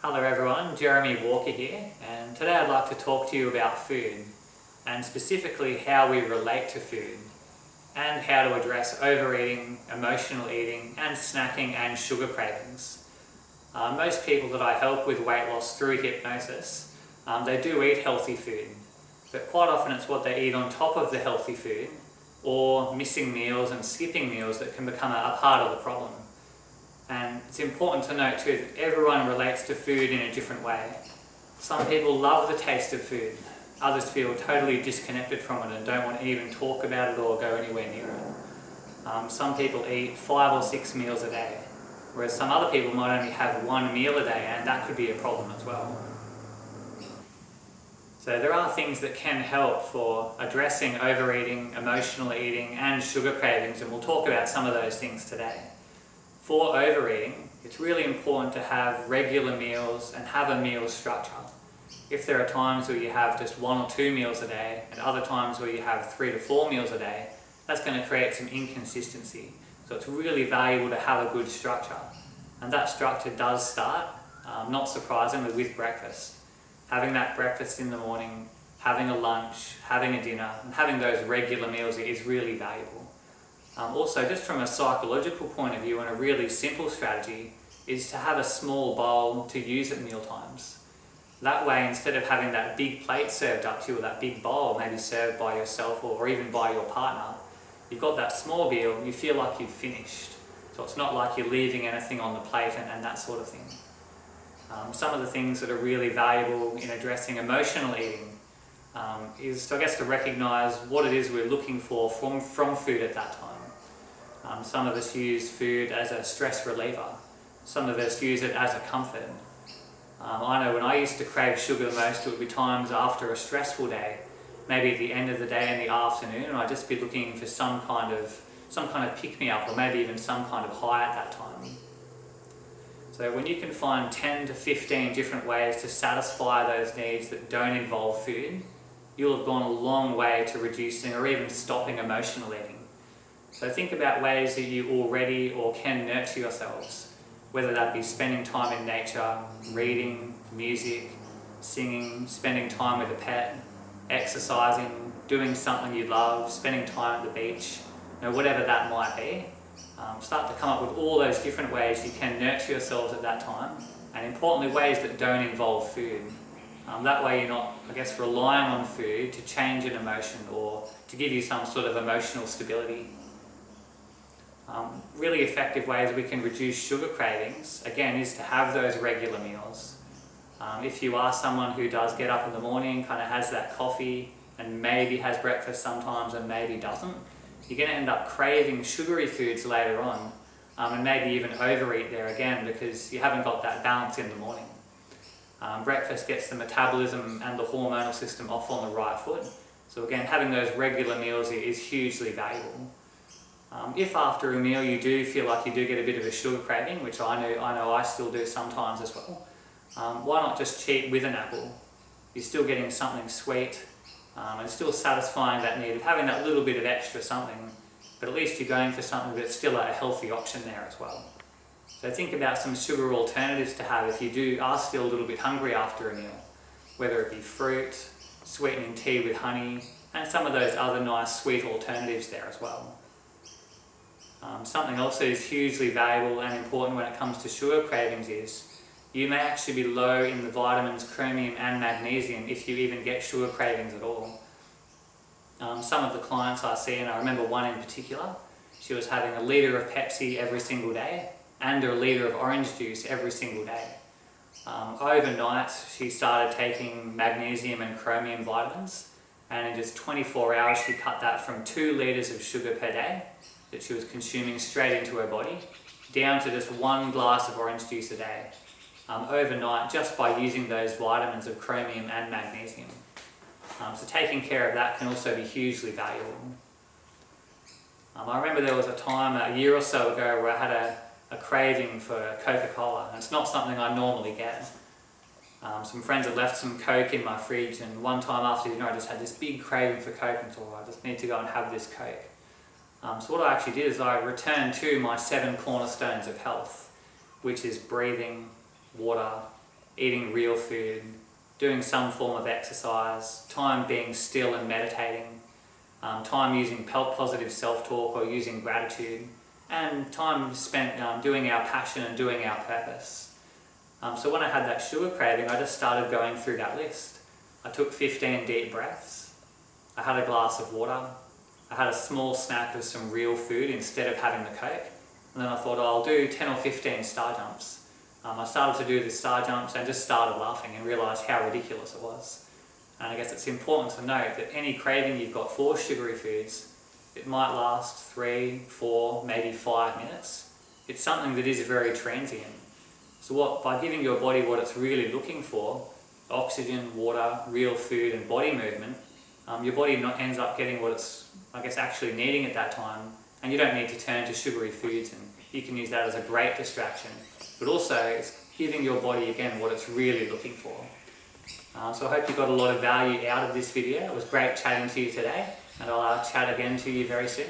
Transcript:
Hello everyone, Jeremy Walker here, and today I'd like to talk to you about food, and specifically how we relate to food, and how to address overeating, emotional eating, and snacking and sugar cravings. Most people that I help with weight loss through hypnosis, they do eat healthy food, but quite often it's what they eat on top of the healthy food, or missing meals and skipping meals that can become a part of the problem. And it's important to note too that everyone relates to food in a different way. Some people love the taste of food, others feel totally disconnected from it and don't want to even talk about it or go anywhere near it. Some people eat 5 or 6 meals a day, whereas some other people might only have 1 meal a day, and that could be a problem as well. So there are things that can help for addressing overeating, emotional eating and sugar cravings, and we'll talk about some of those things today. For overeating, it's really important to have regular meals and have a meal structure. If there are times where you have just 1 or 2 meals a day and other times where you have 3 to 4 meals a day, that's going to create some inconsistency. So it's really valuable to have a good structure. And that structure does start, not surprisingly, with breakfast. Having that breakfast in the morning, having a lunch, having a dinner, and having those regular meals is really valuable. Also, just from a psychological point of view, and a really simple strategy is to have a small bowl to use at meal times. That way, instead of having that big plate served up to you, or that big bowl maybe served by yourself or even by your partner, you've got that small meal, you feel like you've finished. So it's not like you're leaving anything on the plate and that sort of thing. Some of the things that are really valuable in addressing emotional eating is, I guess, to recognise what it is we're looking for from food at that time. Some of us use food as a stress reliever. Some of us use it as a comfort. I know when I used to crave sugar the most, it would be times after a stressful day, maybe at the end of the day in the afternoon, and I'd just be looking for some kind of pick-me-up, or maybe even some kind of high at that time. So when you can find 10 to 15 different ways to satisfy those needs that don't involve food, you'll have gone a long way to reducing or even stopping emotional eating. So think about ways that you already or can nurture yourselves, whether that be spending time in nature, reading, music, singing, spending time with a pet, exercising, doing something you love, spending time at the beach, whatever that might be. Start to come up with all those different ways you can nurture yourselves at that time, and importantly, ways that don't involve food. That way you're not, relying on food to change an emotion or to give you some sort of emotional stability. Really effective ways we can reduce sugar cravings, again, is to have those regular meals. If you are someone who does get up in the morning, kind of has that coffee, and maybe has breakfast sometimes and maybe doesn't, you're going to end up craving sugary foods later on, and maybe even overeat there again because you haven't got that balance in the morning. Breakfast gets the metabolism and the hormonal system off on the right foot. So again, having those regular meals is hugely valuable. If after a meal you do feel like you do get a bit of a sugar craving, which I know I still do sometimes as well, why not just cheat with an apple? You're still getting something sweet, and still satisfying that need of having that little bit of extra something, but at least you're going for something that's still a healthy option there as well. So think about some sugar alternatives to have if you are still a little bit hungry after a meal, whether it be fruit, sweetening tea with honey, and some of those other nice sweet alternatives there as well. Something else that is hugely valuable and important when it comes to sugar cravings is you may actually be low in the vitamins chromium and magnesium if you even get sugar cravings at all. Some of the clients I see, and I remember one in particular, she was having a litre of Pepsi every single day and a litre of orange juice every single day. Overnight she started taking magnesium and chromium vitamins, and in just 24 hours she cut that from 2 litres of sugar per day that she was consuming straight into her body, down to just 1 glass of orange juice a day, overnight, just by using those vitamins of chromium and magnesium. So taking care of that can also be hugely valuable. I remember there was a time a year or so ago where I had a craving for Coca-Cola, and it's not something I normally get. Some friends had left some Coke in my fridge, and one time after dinner I just had this big craving for Coke and thought, I just need to go and have this Coke. So what I actually did is I returned to my 7 cornerstones of health, which is breathing, water, eating real food, doing some form of exercise, time being still and meditating, time using positive self-talk or using gratitude, and time spent doing our passion and doing our purpose. So when I had that sugar craving, I just started going through that list. I took 15 deep breaths, I had a glass of water, I had a small snack of some real food instead of having the Coke, and then I thought, oh, I'll do 10 or 15 star jumps. I started to do the star jumps and just started laughing and realised how ridiculous it was. And I guess it's important to note that any craving you've got for sugary foods, it might last 3, 4, maybe 5 minutes. It's something that is very transient. So by giving your body what it's really looking for, oxygen, water, real food and body movement, your body ends up getting what it's, I guess, actually needing at that time, and you don't need to turn to sugary foods, and you can use that as a great distraction. But also, it's giving your body, again, what it's really looking for. So I hope you got a lot of value out of this video. It was great chatting to you today, and I'll chat again to you very soon.